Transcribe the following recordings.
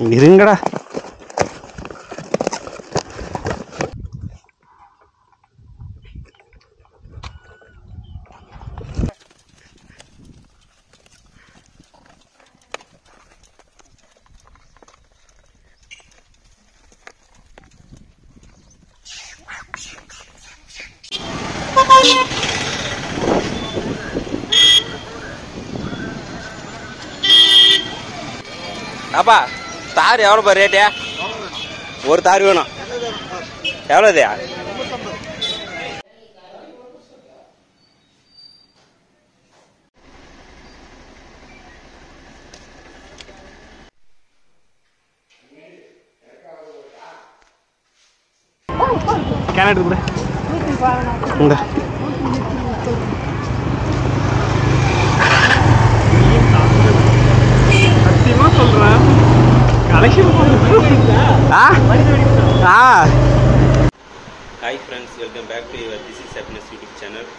இருங்கடா. அப்பா தார் எவ்வளோப்பா ரேட்டு? ஒரு தார் வேணும். எவ்வளோதையா? கேனட் கூட இந்த சத்தியமா சொல்றேன். Hi friends, welcome back to your this is happiness YouTube channel.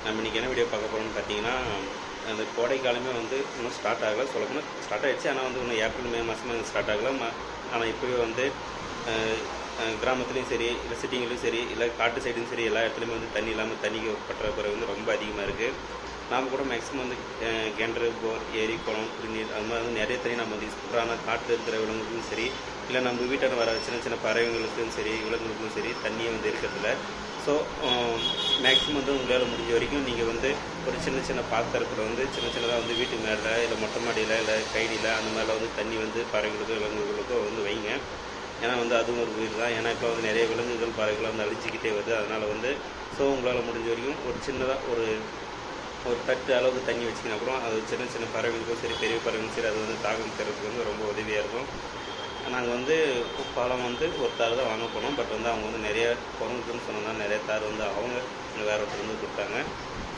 நம்ம இன்றைக்கி என்ன வீடியோ பார்க்க போகிறோம்னு பார்த்தீங்கன்னா, அந்த கோடை காலமே வந்து இன்னும் ஸ்டார்ட் ஆகலை. சொல்லப்போனால் ஸ்டார்ட் ஆகிடுச்சு, ஆனால் வந்து இன்னும் ஏப்ரல் மே மாதமாக ஸ்டார்ட் ஆகலை. ஆனால் இப்போவே வந்து கிராமத்துலேயும் சரி, இல்லை சிட்டிங்களையும் சரி, இல்லை காட்டு சைடும் சரி, எல்லா இடத்துலையுமே வந்து தண்ணி இல்லாமல் தண்ணிக்கு பற்றாக்குறை வந்து ரொம்ப அதிகமாக இருக்குது. நாம் கூட மேக்ஸிமம் வந்து கிணறு, போர், ஏரி, குளம், குடிநீர் அது மாதிரி வந்து நிறைய தண்ணி நம்ம வந்து யூஸ் பண்ணுறோம். ஆனால் காட்டில் இருக்கிற விலங்குகளுக்கும் சரி, இல்லை நம்ம வீட்டில் வர சின்ன சின்ன பறவைகளுக்கும் சரி, விலங்குகளுக்கும் சரி தண்ணியை வந்து இருக்கிறதில்ல. ஸோ மேக்ஸிமம் வந்து உங்களால் முடிஞ்ச வரைக்கும் நீங்கள் வந்து ஒரு சின்ன சின்ன பாத்திரத்தில் வந்து சின்ன சின்னதாக வந்து வீட்டுக்கு மேலே, இல்லை மொட்டை மாடியில், இல்லை கைடியில் அந்த மாதிரிலாம் வந்து தண்ணி வந்து பறவைகளுக்கோ விலங்குகளுக்கோ வந்து வைங்க. ஏன்னா வந்து அதுவும் ஒரு உயிர் தான். ஏன்னா இப்போ வந்து நிறைய விலங்குகள் பறவைகள் வந்து அழிச்சிக்கிட்டே வருது. அதனால் வந்து ஸோ உங்களால் முடிஞ்ச வரைக்கும் ஒரு சின்னதாக ஒரு தட்டு அளவுக்கு தண்ணி வச்சிங்கன்னா கூட அது சின்ன சின்ன பறவைகளுக்கும் சரி, பெரிய பறவைகளுக்கும் சரி, அது வந்து தாகம் தரத்துக்கு வந்து ரொம்ப உதவியாக இருக்கும். நாங்கள் வந்து பழம் வந்து ஒரு தார் தான் வாங்க போனோம். பட் வந்து அவங்க வந்து நிறைய குரங்குக்குன்னு சொன்னோம்னா நிறைய தார் வந்து அவங்க வேறு ஒருத்தர் வந்து கொடுத்தாங்க.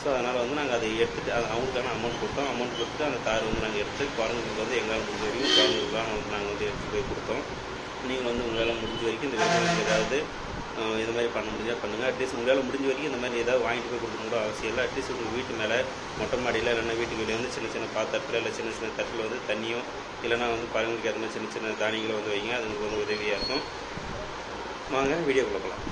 ஸோ அதனால் வந்து நாங்கள் அதை எடுத்துகிட்டு அவங்களுக்கான அமௌண்ட் கொடுத்தோம். அமௌண்ட் கொடுத்துட்டு அந்த தார் வந்து நாங்கள் எடுத்து குரங்குக்கு வந்து எங்களால் முடிஞ்ச வரைக்கும் குரங்குக்குலாம் நாங்கள் வந்து எடுத்துகிட்டு போய் கொடுத்தோம். நீங்கள் வந்து உங்களால் முடிஞ்ச வரைக்கும் இந்த வீட்டில் ஏதாவது இது மாதிரி பண்ண முடிஞ்சால் பண்ணுங்கள். அட்லீஸ்ட் உங்களால் முடிஞ்ச வரைக்கும் இந்த மாதிரி ஏதாவது வாங்கிட்டு போய் கொடுக்க கூட அவசியம் இல்லை. அட்லீஸ்ட் உங்கள் வீட்டு மேலே, மொட்டை மாடியில், இல்லைன்னா வீட்டுக்கு வெளியே வந்து சின்ன சின்ன பாத்திரத்தில், இல்லை சின்ன சின்ன தட்டில் வந்து தண்ணியோ, இல்லைனா வந்து பழங்களுக்கு அது மாதிரி சின்ன சின்ன தானியங்களை வந்து வைங்க. அது உங்களுக்கு வந்து உதவியாக இருக்கும். வாங்க வீடியோக்குள்ள போகலாம்.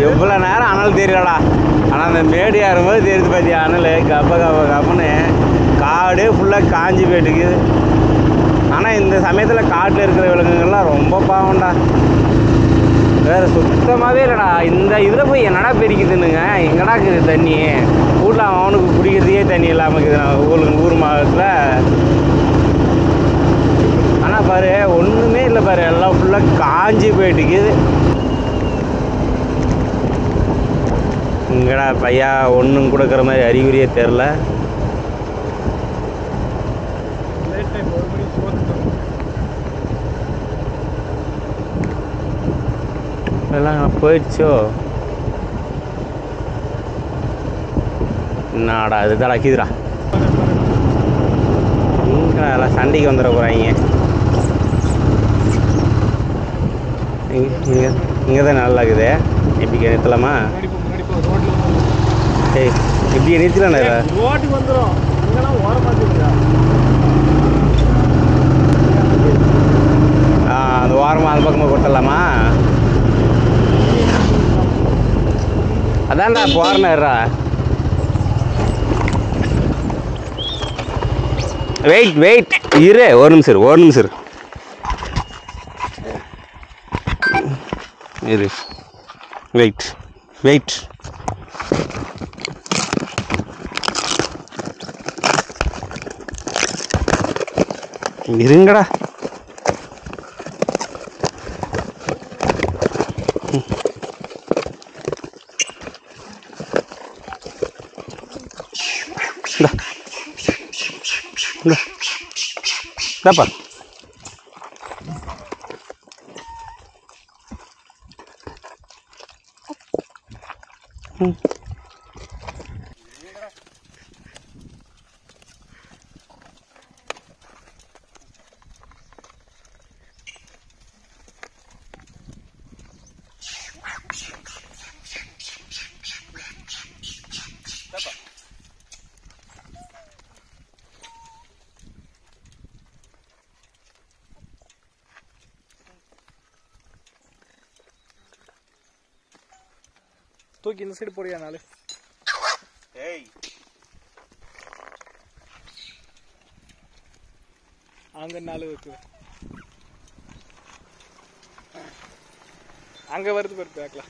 எவ்வளோ நேரம் அனல் தெரியலடா. ஆனால் அந்த மேடு ஏறும்போது தெரியுது பார்த்தியா அனல் கப்பன்னு காடு ஃபுல்லாக காஞ்சி போயிட்டுக்குது. ஆனால் இந்த சமயத்தில் காட்டில் இருக்கிற விலங்குகள்லாம் ரொம்ப பாவம்டா. வேறு சுத்தமாகவே இல்லைடா. இந்த இதில் போய் என்னடா பெருக்குதுன்னுங்க, எங்கடா இருக்குது தண்ணி? வீட்டில் அவனுக்கு குடிக்கிறதுக்கே தண்ணி இல்லாமல் இருக்குது ஊர் மாவட்டத்தில். ஆனால் பாரு ஒன்றுமே இல்லை பாரு, எல்லாம் ஃபுல்லாக காஞ்சி போயிட்டுக்குது. இங்கடா பையா ஒன்றும் கொடுக்குற மாதிரி அறிகுறியே தெரில. எல்லாம் போயிடுச்சோ என்னடா இதுதான் அக்கிதுடா. இங்கடா எல்லாம் சண்டைக்கு வந்துட போகிறாங்க. இங்கே தான் நல்லா இருக்குது. எப்படி நிறுத்தலாமா? ஏய் இப்படி நிறுத்தலாம் ரோட்டுக்கு வந்துடும். அந்த ஓரமாக அந்த பக்கமாக கொடுத்துடலாமா? அதான்டா போறேன்டா. வெயிட் இரு, ஒரு நிமிஷம் இரு. வெயிட் இருங்கடா. இதாப்பா. தூக்கி இந்த சைடு போறியா நாலு? ஏய் அங்க 4 இருக்கு. அங்க வருது பாரு பேக்ல.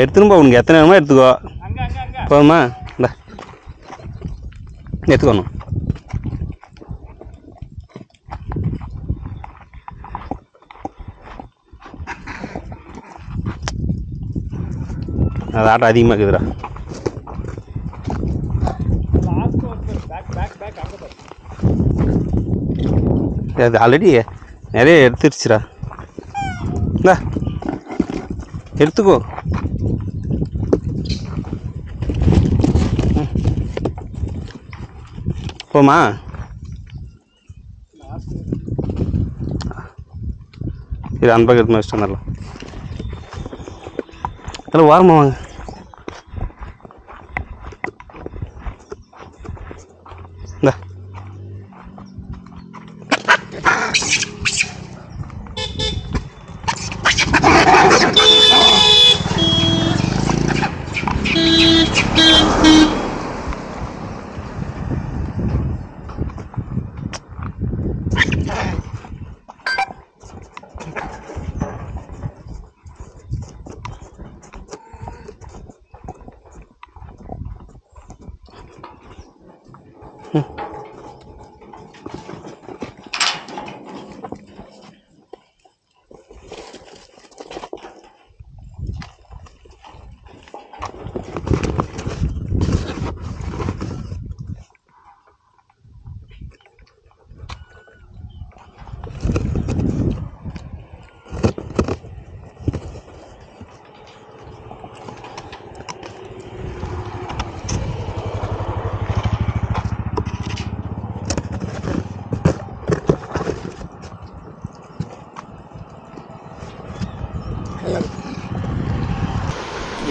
எடுத்துன்னு போ. உனக்கு எத்தனை வேணுமோ எடுத்துக்கோ. அங்க அங்க அங்க போதுமா? இந்த எடுத்துக்கணும். அது ஆட்டம் அதிகமாக இருக்குதுடா. லாஸ்ட் ஒரு பேக் பேக் பேக் அங்க பாரு. அது ஆல்ரெடி நிறைய எடுத்துருச்சுடா. இந்தா எடுத்துக்கோ. போமா? இது அந்த பக்கம் எடுத்து வச்சுட்டு வந்துடலாம். அதில் ஓரமாக வாங்க. இந்தா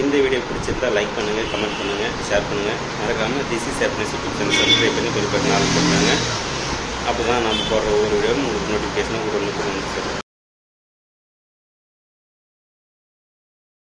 இந்த வீடியோ பிடிச்சிருந்தா லைக் பண்ணுங்கள், கமெண்ட் பண்ணுங்கள், ஷேர் பண்ணுங்கள். மறக்காமல் this is happiness YouTube channel subscribe பண்ணி பெல் பட்டன் ஆல் பண்ணுங்க. அப்போ தான் நம்ம போடுற ஒவ்வொரு வீடியோவும் உங்களுக்கு நோட்டிஃபிகேஷன் உங்களுக்கு